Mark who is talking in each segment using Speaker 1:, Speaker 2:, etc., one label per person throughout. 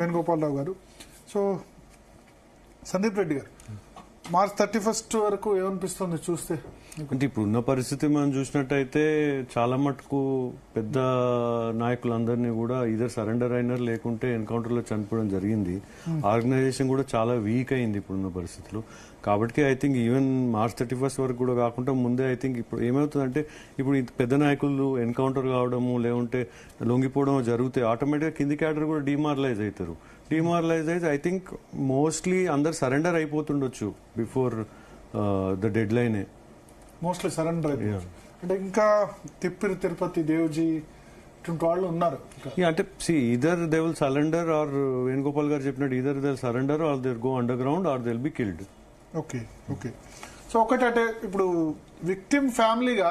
Speaker 1: వేణుగోపాలరావు గారు. సో సందీప్ రెడ్డి గారు, మార్చ్ 31 వరకు ఏమనిపిస్తుంది చూస్తే?
Speaker 2: అంటే ఇప్పుడున్న పరిస్థితి మనం చూసినట్టయితే చాలా మటుకు పెద్ద నాయకులందరినీ కూడా ఇద్దరు సరెండర్ అయినారు, లేకుంటే ఎన్కౌంటర్ లో చనిపోవడం జరిగింది. ఆర్గనైజేషన్ కూడా చాలా వీక్ అయింది ఇప్పుడున్న పరిస్థితులు. కాబట్టి ఐ థింక్ ఈవెన్ మార్చ్ 31 వరకు కూడా కాకుండా ముందే ఐ థింక్ ఇప్పుడు ఏమవుతుందంటే, ఇప్పుడు పెద్ద నాయకులు ఎన్కౌంటర్ కావడము లేకుంటే లొంగిపోవడం జరిగితే ఆటోమేటిక్గా కింది క్యాడర్ కూడా డిమారలైజ్ అవుతారు. డిమారలైజ్ అయితే ఐ థింక్ మోస్ట్లీ అందరు సరెండర్ అయిపోతుండొచ్చు బిఫోర్ ద డెడ్ లైనే.
Speaker 1: మోస్ట్లీ సరెండర్ అయిపోవచ్చు. అంటే ఇంకా తిరుపతి దేవ్జీ ఇటువంటి వాళ్ళు ఉన్నారు.
Speaker 2: అంటే either they will surrender or Venugopal గారు చెప్పినట్టు either they will surrender or they go underground or they will be killed.
Speaker 1: Okay okay. So ఒకటంటే ఇప్పుడు విక్టిమ్ ఫ్యామిలీగా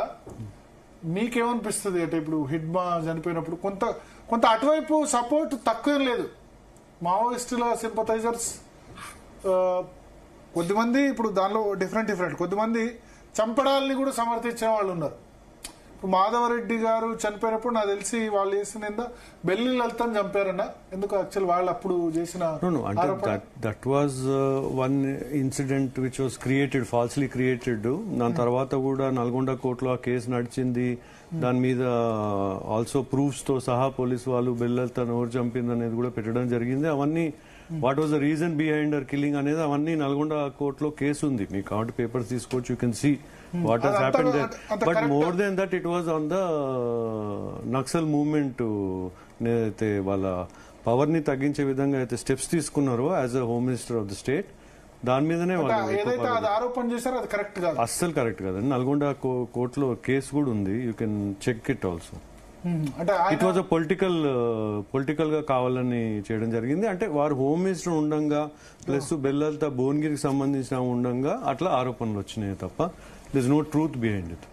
Speaker 1: మీకేమనిపిస్తుంది అంటే, ఇప్పుడు హిడ్మా చనిపోయినప్పుడు కొంత అటువైపు సపోర్ట్ తక్కువేం లేదు. మావోయిస్టుల సింపథైజర్స్ కొద్దిమంది, ఇప్పుడు దానిలో డిఫరెంట్ కొద్దిమంది చంపడాలని కూడా సమర్థించే వాళ్ళు ఉన్నారు. ఇప్పుడు మాధవరెడ్డి గారు చనిపోయినప్పుడు నాకు తెలిసి వాళ్ళు చేసిన బెల్లి లలితని చంపారన్న. ఎందుకు యాక్చువల్ వాళ్ళు అప్పుడు చేసిన
Speaker 2: that was one incident which was created, falsely created. దాని తర్వాత కూడా నల్గొండ కోర్టులో ఆ కేసు నడిచింది. దాని మీద ఆల్సో ప్రూఫ్స్ తో సహా పోలీసు వాళ్ళు బెల్లెల్తను ఎవరు చంపింది అనేది కూడా పెట్టడం జరిగింది. అవన్నీ what was the reason behind hour killing అనేది అవన్నీ నల్గొండ కోర్టులో కేసు ఉంది. మీకు కాబట్టి పేపర్స్ తీసుకోవచ్చు, you can see what has happened there. But more than that it was on the Naxal movement. అయితే వాళ్ళ పవర్ ని తగ్గించే విధంగా అయితే స్టెప్స్ తీసుకున్నారో as a home minister of the state, దాని మీదనే అస్సలు కరెక్ట్ కాదండి. నల్గొండ కోర్టులో కేసు కూడా ఉంది, you can check it also. It was a political గా కావాలని చేయడం జరిగింది. అంటే వారు హోమ్ మినిస్టర్ ఉండంగా ప్లస్ బెల్లల్తా భువనగిరికి సంబంధించిన ఉండంగా అట్లా ఆరోపణలు వచ్చినాయి తప్ప this no truth behind it.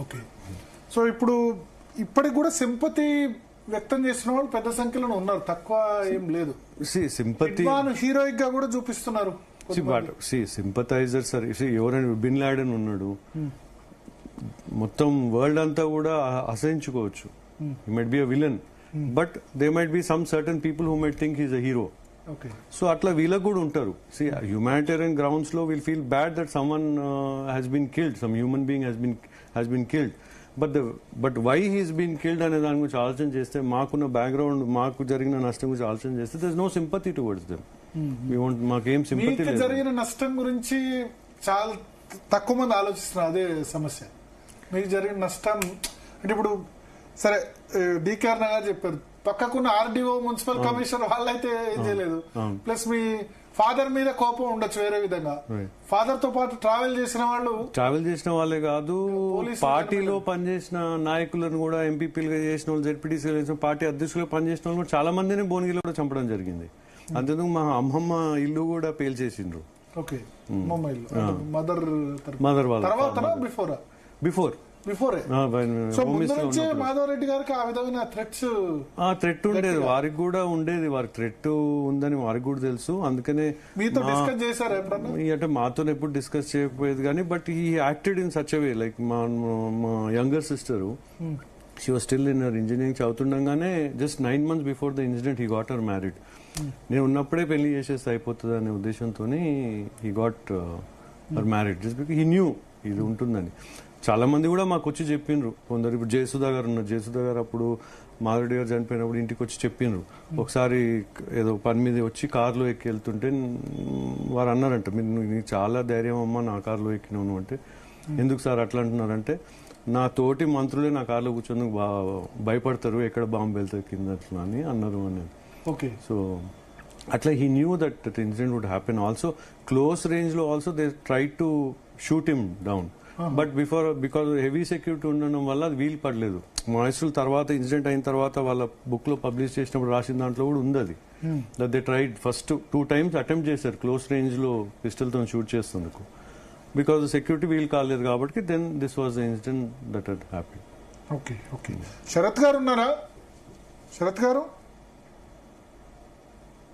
Speaker 1: Okay. So ఇప్పటికి కూడా సింపతి వ్యక్తం చేసిన వాళ్ళు పెద్ద సంఖ్యలో ఉన్నారు, తక్కువ ఏం లేదు.
Speaker 2: సింపతి
Speaker 1: హీరోయిక్ గా కూడా చూపిస్తున్నారు.
Speaker 2: సింపథైజర్స్ ఎవరైనా బిన్ లాడెన్ ఉన్నాడు, మొత్తం వరల్డ్ అంతా కూడా అసహించుకోవచ్చు. He might be a villain, but they might be some certain people who might think he's a hero. So అట్లా వీళ్ళకు కూడా ఉంటారు. హ్యూమానిటేరియన్ గ్రౌండ్స్ లో will feel bad that someone has been killed, some human being has been killed. But why he's been killed అనే దాని గురించి ఆలోచన చేస్తే, మాకున్న బ్యాక్గ్రౌండ్, మాకు జరిగిన నష్టం గురించి ఆలోచన చేస్తే there is no sympathy towards them. మాకేం సింపతి లేదు.
Speaker 1: జరిగిన నష్టం గురించి చాలా తక్కువ మంది ఆలోచిస్తున్నారు. అదే సమస్య. మీకు జరిగిన నష్టం అంటే ఇప్పుడు సరే డికేఆర్ నగర్ చెప్పారు, పక్కకున్న ఆర్డీఓ మున్సిపల్ కమిషనర్ వాళ్ళైతే ఏం చేయలేదు. ప్లస్ మీ ఫాదర్ మీద కోపం ఉండొచ్చు వేరే విధంగా. ఫాదర్ తో పాటు ట్రావెల్ చేసిన వాళ్ళే కాదు, పార్టీలో పనిచేసిన నాయకులను కూడా, ఎంపీపీలుగా చేసిన వాళ్ళు, జెడ్పీటీసీగా చేసిన పార్టీ అధ్యక్షులుగా పనిచేసిన వాళ్ళు కూడా చాలా మందిని భువనగిరిలో కూడా చంపడం జరిగింది. అంతేందుకు మా అమ్మమ్మ ఇల్లు కూడా పేల్చేసిండ్రు. మాధవరెడ్డి గారికి ఆ విధమైన
Speaker 2: థ్రెట్ ఉండేది, వారికి కూడా ఉండేది. వారికి థ్రెట్ ఉందని వారికి కూడా తెలుసు. అందుకనే
Speaker 1: మీతో డిస్కస్ చేశారు ఎప్పుడన్నా?
Speaker 2: అంటే మాతో ఎప్పుడు డిస్కస్ చేయకపోయేది కానీ, but he acted in such way. Like మా younger sister, she was still in her engineering చదువుతుండగానే just 9 months before the incident he got her married. నేను ఉన్నప్పుడే పెళ్లి చేసేస్తే అయిపోతుంది అనే ఉద్దేశంతో he got her married just because he knew ఇది ఉంటుందని. చాలా మంది కూడా మాకు వచ్చి చెప్పిండ్రు. కొందరు ఇప్పుడు జయసుధా గారు ఉన్నారు. జయసుధా గారు అప్పుడు మాధురెడ్డి గారు చనిపోయినప్పుడు ఇంటికి వచ్చి చెప్పిండ్రు. ఒకసారి ఏదో పని మీద వచ్చి కారులో ఎక్కి వెళ్తుంటే వారు అన్నారంట, మీరు నీకు చాలా ధైర్యం అమ్మా నా కారులో ఎక్కినాను అంటే. ఎందుకు సార్ అట్లా అంటున్నారంటే, నా తోటి మంత్రులే నా కార్లో కూర్చొని భయపడతారు ఎక్కడ బాంబు వెళ్తారు కింద అట్లా అని అన్నారు అని.
Speaker 1: ఓకే.
Speaker 2: సో అట్లా he knew that incident would happen. Also close range లో also they try to shoot him down. But because heavy security ఉండడం వల్ల అది వీలు పడలేదు. మాయిస్టుల తర్వాత ఇన్సిడెంట్ అయిన తర్వాత వాళ్ళ బుక్ లో పబ్లిష్ చేసినప్పుడు రాసిన దాంట్లో కూడా ఉంది అది. That they tried first 2 times attempt చేశారు క్లోజ్ రేంజ్ లో పిస్టల్ తో షూట్ చేసేందుకు. బికాజ్ సెక్యూరిటీ వీలు కాలేదు కాబట్టి then this was the incident that happen.
Speaker 1: Okay okay. Sharath గారు ఉన్నారా? శరత్ గారు